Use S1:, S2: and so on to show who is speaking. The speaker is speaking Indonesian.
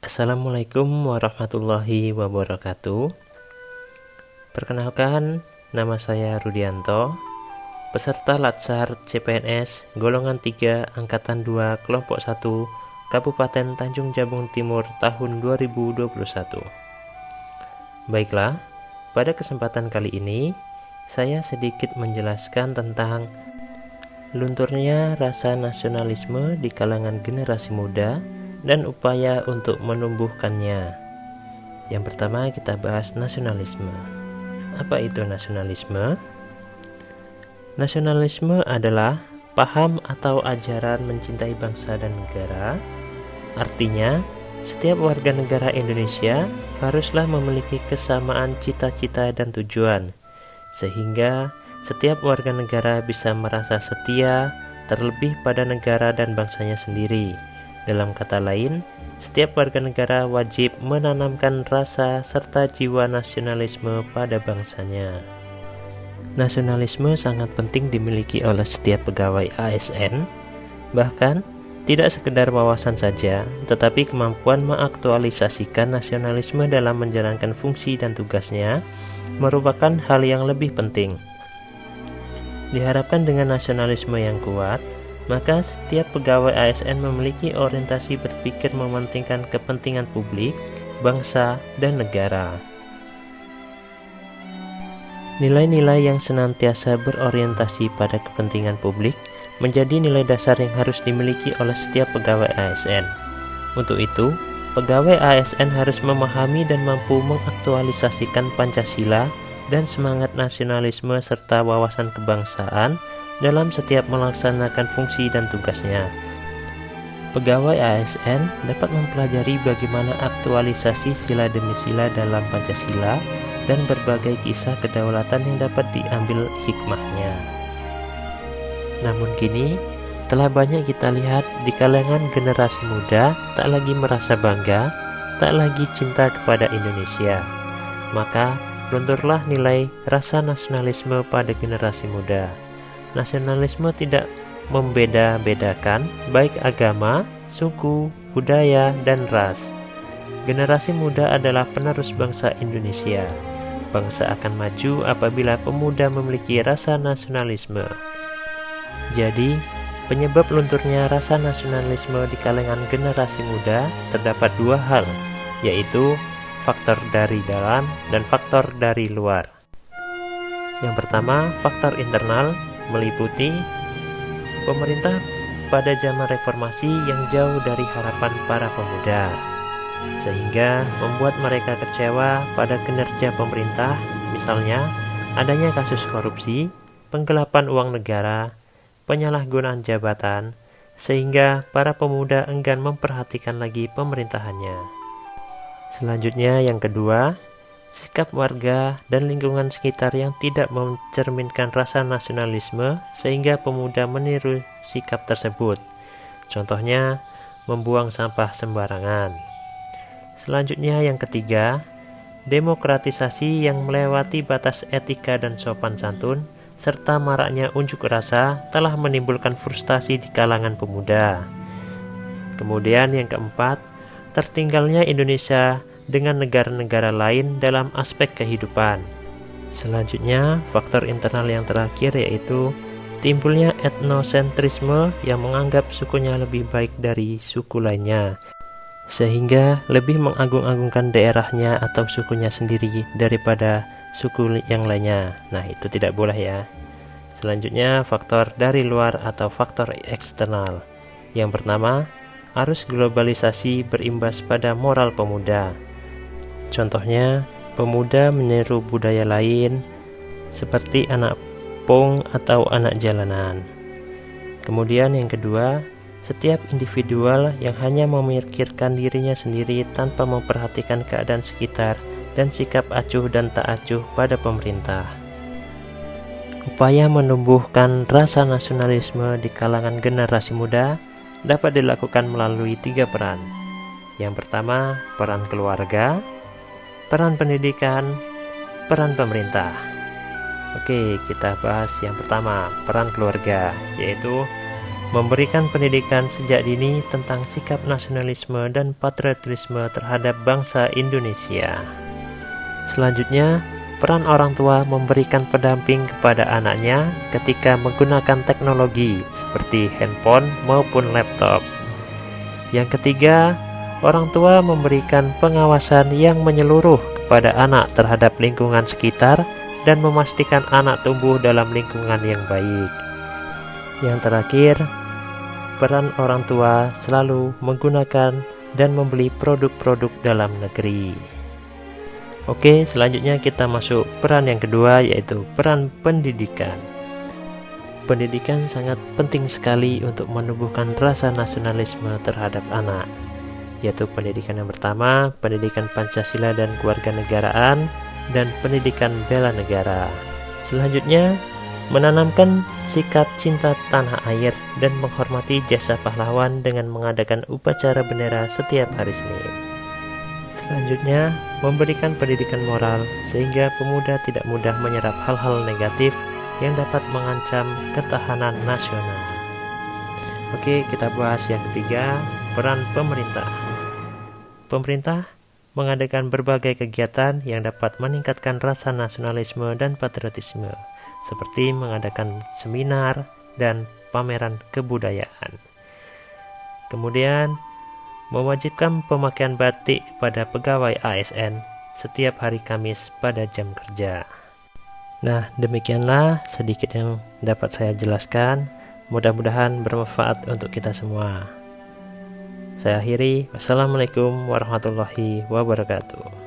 S1: Assalamualaikum warahmatullahi wabarakatuh. Perkenalkan, nama saya Rudianto, peserta Latsar CPNS golongan 3 Angkatan 2 Kelompok 1 Kabupaten Tanjung Jabung Timur tahun 2021. Baiklah, pada kesempatan kali ini saya sedikit menjelaskan tentang lunturnya rasa nasionalisme di kalangan generasi muda dan upaya untuk menumbuhkannya. Yang pertama kita bahas nasionalisme. Apa itu nasionalisme? Nasionalisme adalah paham atau ajaran mencintai bangsa dan negara. Artinya, setiap warga negara Indonesia haruslah memiliki kesamaan cita-cita dan tujuan, sehingga setiap warga negara bisa merasa setia terlebih pada negara dan bangsanya sendiri. Dalam kata lain, setiap warga negara wajib menanamkan rasa serta jiwa nasionalisme pada bangsanya. Nasionalisme sangat penting dimiliki oleh setiap pegawai ASN, bahkan tidak sekedar wawasan saja, tetapi kemampuan mengaktualisasikan nasionalisme dalam menjalankan fungsi dan tugasnya merupakan hal yang lebih penting. Diharapkan dengan nasionalisme yang kuat, maka setiap pegawai ASN memiliki orientasi berpikir mementingkan kepentingan publik, bangsa, dan negara. Nilai-nilai yang senantiasa berorientasi pada kepentingan publik menjadi nilai dasar yang harus dimiliki oleh setiap pegawai ASN. Untuk itu, pegawai ASN harus memahami dan mampu mengaktualisasikan Pancasila dan semangat nasionalisme serta wawasan kebangsaan dalam setiap melaksanakan fungsi dan tugasnya. Pegawai ASN dapat mempelajari bagaimana aktualisasi sila demi sila dalam Pancasila dan berbagai kisah kedaulatan yang dapat diambil hikmahnya. Namun kini, telah banyak kita lihat di kalangan generasi muda tak lagi merasa bangga, tak lagi cinta kepada Indonesia. Maka, lunturlah nilai rasa nasionalisme pada generasi muda. Nasionalisme tidak membeda-bedakan baik agama, suku, budaya, dan ras. Generasi muda adalah penerus bangsa Indonesia. Bangsa akan maju apabila pemuda memiliki rasa nasionalisme. Jadi, penyebab lunturnya rasa nasionalisme di kalangan generasi muda terdapat dua hal, yaitu faktor dari dalam dan faktor dari luar. Yang pertama, faktor internal meliputi pemerintah pada zaman reformasi yang jauh dari harapan para pemuda, sehingga membuat mereka kecewa pada kinerja pemerintah, misalnya adanya kasus korupsi, penggelapan uang negara, penyalahgunaan jabatan, sehingga para pemuda enggan memperhatikan lagi pemerintahannya. Selanjutnya yang kedua, sikap warga dan lingkungan sekitar yang tidak mencerminkan rasa nasionalisme sehingga pemuda meniru sikap tersebut. Contohnya, membuang sampah sembarangan. Selanjutnya yang ketiga, demokratisasi yang melewati batas etika dan sopan santun serta maraknya unjuk rasa telah menimbulkan frustasi di kalangan pemuda. Kemudian yang keempat, tertinggalnya Indonesia dengan negara-negara lain dalam aspek kehidupan. Selanjutnya, faktor internal yang terakhir yaitu timbulnya etnosentrisme yang menganggap sukunya lebih baik dari suku lainnya, sehingga lebih mengagung-agungkan daerahnya atau sukunya sendiri daripada suku yang lainnya. Nah, itu tidak boleh ya. Selanjutnya, faktor dari luar atau faktor eksternal. Yang pertama, arus globalisasi berimbas pada moral pemuda. Contohnya, pemuda meniru budaya lain seperti anak pong atau anak jalanan. Kemudian yang kedua, setiap individual yang hanya memikirkan dirinya sendiri tanpa memperhatikan keadaan sekitar dan sikap acuh dan tak acuh pada pemerintah. Upaya menumbuhkan rasa nasionalisme di kalangan generasi muda dapat dilakukan melalui 3 peran. Yang pertama, peran keluarga, peran pendidikan, peran pemerintah. Oke, kita bahas yang pertama, peran keluarga, yaitu memberikan pendidikan sejak dini tentang sikap nasionalisme dan patriotisme terhadap bangsa Indonesia. Selanjutnya, peran orang tua memberikan pendamping kepada anaknya ketika menggunakan teknologi seperti handphone maupun laptop. Yang ketiga, orang tua memberikan pengawasan yang menyeluruh kepada anak terhadap lingkungan sekitar dan memastikan anak tumbuh dalam lingkungan yang baik. Yang terakhir, peran orang tua selalu menggunakan dan membeli produk-produk dalam negeri. Oke, selanjutnya kita masuk peran yang kedua, yaitu peran pendidikan. Pendidikan sangat penting sekali untuk menumbuhkan rasa nasionalisme terhadap anak, yaitu pendidikan yang pertama, pendidikan Pancasila dan kewarganegaraan, dan pendidikan bela negara. Selanjutnya, menanamkan sikap cinta tanah air dan menghormati jasa pahlawan dengan mengadakan upacara bendera setiap hari Senin. Selanjutnya, memberikan pendidikan moral sehingga pemuda tidak mudah menyerap hal-hal negatif yang dapat mengancam ketahanan nasional. Oke, kita bahas yang ketiga, peran pemerintah. Pemerintah mengadakan berbagai kegiatan yang dapat meningkatkan rasa nasionalisme dan patriotisme, seperti mengadakan seminar dan pameran kebudayaan. Kemudian, mewajibkan pemakaian batik kepada pegawai ASN setiap hari Kamis pada jam kerja. Nah, demikianlah sedikit yang dapat saya jelaskan. Mudah-mudahan bermanfaat untuk kita semua. Saya akhiri. Wassalamualaikum warahmatullahi wabarakatuh.